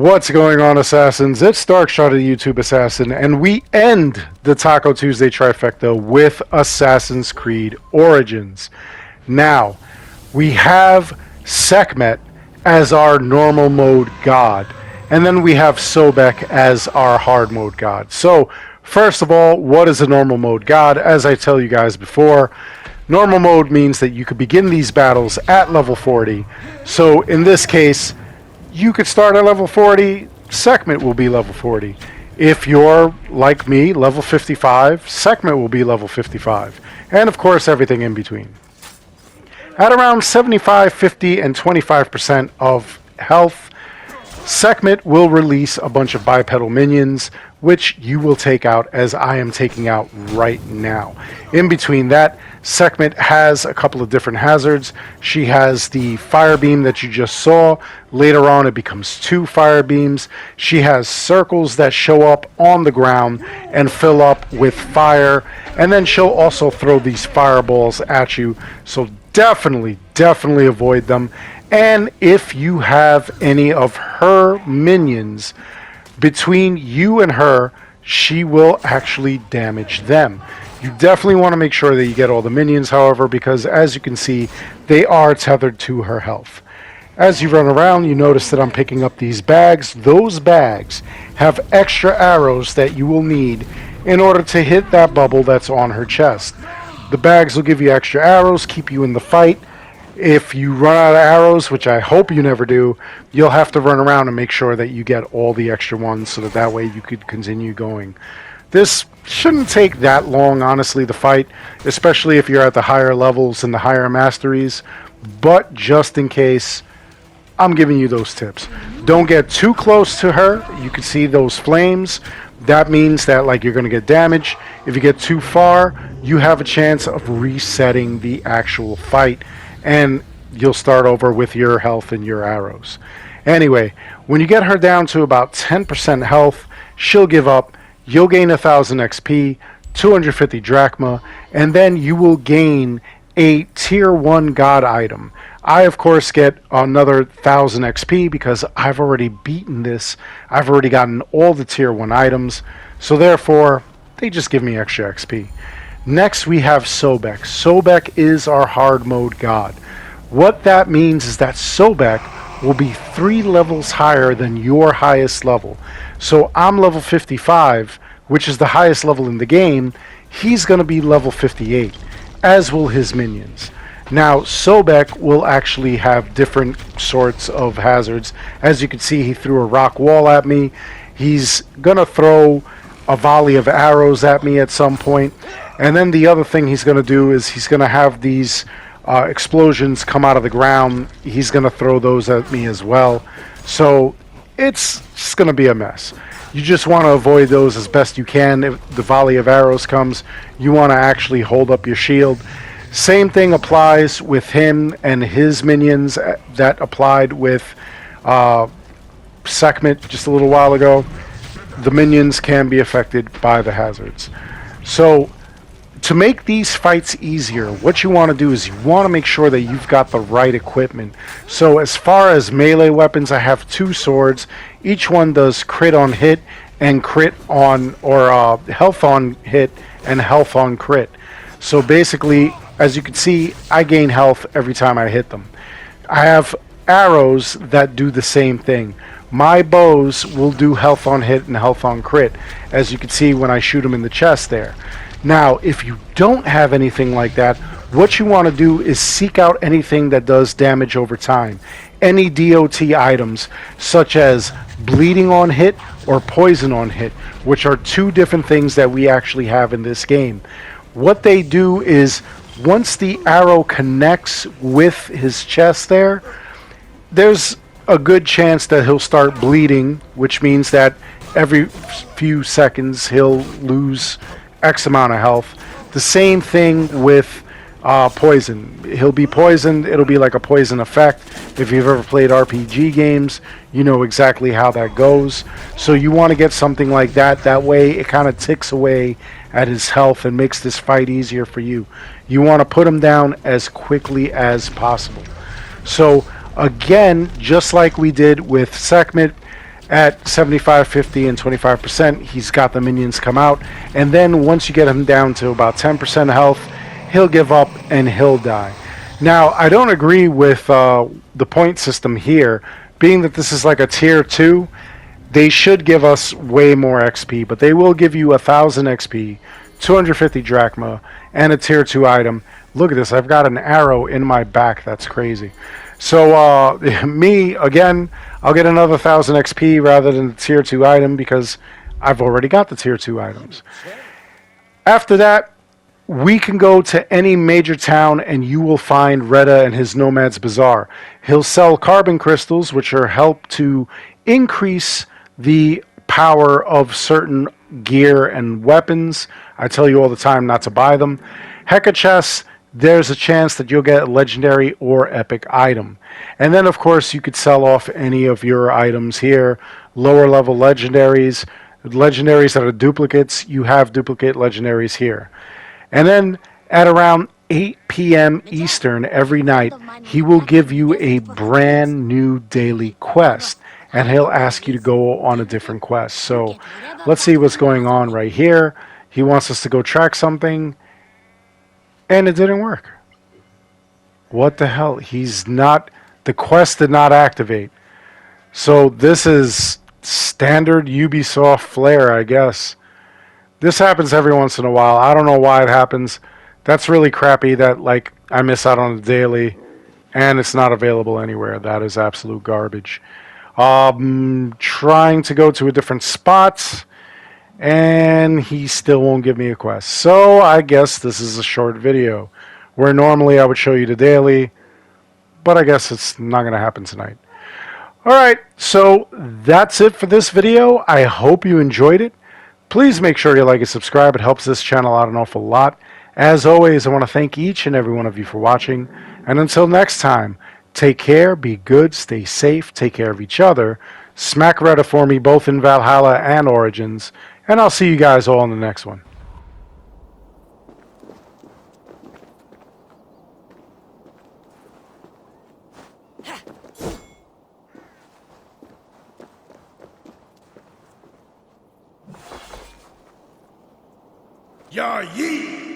What's going on, Assassins? It's Darkshot of the YouTube Assassin, and we end the Taco Tuesday Trifecta with Assassin's Creed Origins. Now, we have Sekhmet as our normal mode god, and then we have Sobek as our hard mode god. So, first of all, what is a normal mode god? As I tell you guys before, normal mode means that you could begin these battles at level 40. So, in this case, you could start at level 40, Sekhmet will be level 40. If you're, like me, level 55, Sekhmet will be level 55. And of course, everything in between. At around 75, 50, and 25% of health, Sekhmet will release a bunch of bipedal minions, which you will take out as I am taking out right now. In between that, Sekhmet has a couple of different hazards. She has the fire beam that you just saw. Later on, it becomes 2 fire beams. She has circles that show up on the ground and fill up with fire. And then she'll also throw these fireballs at you. So definitely avoid them. And if you have any of her minions between you and her, she will actually damage them. You definitely want to make sure that you get all the minions, however, because as you can see, they are tethered to her health. As you run around, you notice that I'm picking up these bags. Those bags have extra arrows that you will need in order to hit that bubble that's on her chest. The bags will give you extra arrows, keep you in the fight. If you run out of arrows, which I hope you never do, you'll have to run around and make sure that you get all the extra ones so that way you could continue going. This shouldn't take that long, honestly, the fight, especially if you're at the higher levels and the higher masteries. But just in case, I'm giving you those tips. Don't get too close to her. You can see those flames. That means that you're going to get damage. If you get too far, you have a chance of resetting the actual fight, and you'll start over with your health and your arrows. Anyway, when you get her down to about 10% health, she'll give up. You'll gain 1,000 XP, 250 drachma, and then you will gain a tier 1 god item. I, of course, get another 1,000 XP because I've already beaten this. I've already gotten all the tier 1 items, so therefore, they just give me extra XP. Next, we have Sobek. Sobek is our hard mode god. What that means is that Sobek will be 3 levels higher than your highest level. So I'm level 55, which is the highest level in the game. He's going to be level 58, as will his minions. Now, Sobek will actually have different sorts of hazards. As you can see, he threw a rock wall at me. He's going to throw a volley of arrows at me at some point. And then the other thing he's going to do is he's going to have these explosions come out of the ground. He's going to throw those at me as well. So it's just going to be a mess. You just want to avoid those as best you can. If the volley of arrows comes, you want to actually hold up your shield. Same thing applies with him and his minions that applied with Sekhmet just a little while ago. The minions can be affected by the hazards. So to make these fights easier, what you want to do is you want to make sure that you've got the right equipment. So as far as melee weapons, I have 2 swords. Each one does crit on hit and crit on, or health on hit and health on crit. So basically, as you can see, I gain health every time I hit them. I have arrows that do the same thing. My bows will do health on hit and health on crit, as you can see when I shoot them in the chest there. Now, if you don't have anything like that, what you want to do is seek out anything that does damage over time. Any DOT items, such as bleeding on hit or poison on hit, which are 2 different things that we actually have in this game. What they do is, once the arrow connects with his chest there's a good chance that he'll start bleeding, which means that every few seconds he'll lose X amount of health. The same thing with poison. He'll be poisoned. It'll be like a poison effect. If you've ever played RPG games, you know exactly how that goes. So you want to get something like that. That way it kind of ticks away at his health and makes this fight easier for you. You want to put him down as quickly as possible. So again, just like we did with Sekhmet, at 75, 50, and 25%, he's got the minions come out. And then once you get him down to about 10% health, he'll give up and he'll die. Now, I don't agree with the point system here, being that this is like a tier 2. They should give us way more XP, but they will give you 1,000 XP, 250 drachma, and a tier 2 item. Look at this, I've got an arrow in my back, that's crazy. So, me, again, I'll get another 1,000 XP rather than the tier 2 item because I've already got the tier 2 items. After that, we can go to any major town and you will find Reda and his Nomad's Bazaar. He'll sell carbon crystals, which are help to increase the power of certain gear and weapons. I tell you all the time not to buy them. Heka chests, there's a chance that you'll get a legendary or epic item. And then, of course, you could sell off any of your items here. Lower level legendaries, legendaries that are duplicates, you have duplicate legendaries here. And then at around 8 p.m. Eastern every night, he will give you a brand new daily quest. And he'll ask you to go on a different quest. So let's see what's going on right here. He wants us to go track something. And it didn't work. What the hell? The quest did not activate. So this is standard Ubisoft flair, I guess. This happens every once in a while. I don't know why it happens. That's really crappy that, like, I miss out on the daily and it's not available anywhere. That is absolute garbage. Trying to go to a different spot and he still won't give me a quest. So I guess this is a short video where normally I would show you the daily, but I guess it's not going to happen tonight. Alright, so that's it for this video. I hope you enjoyed it. Please make sure you like and subscribe. It helps this channel out an awful lot. As always, I want to thank each and every one of you for watching. And until next time, take care, be good, stay safe, take care of each other. Smack Redda for me both in Valhalla and Origins. And I'll see you guys all in the next one. Ya Yi!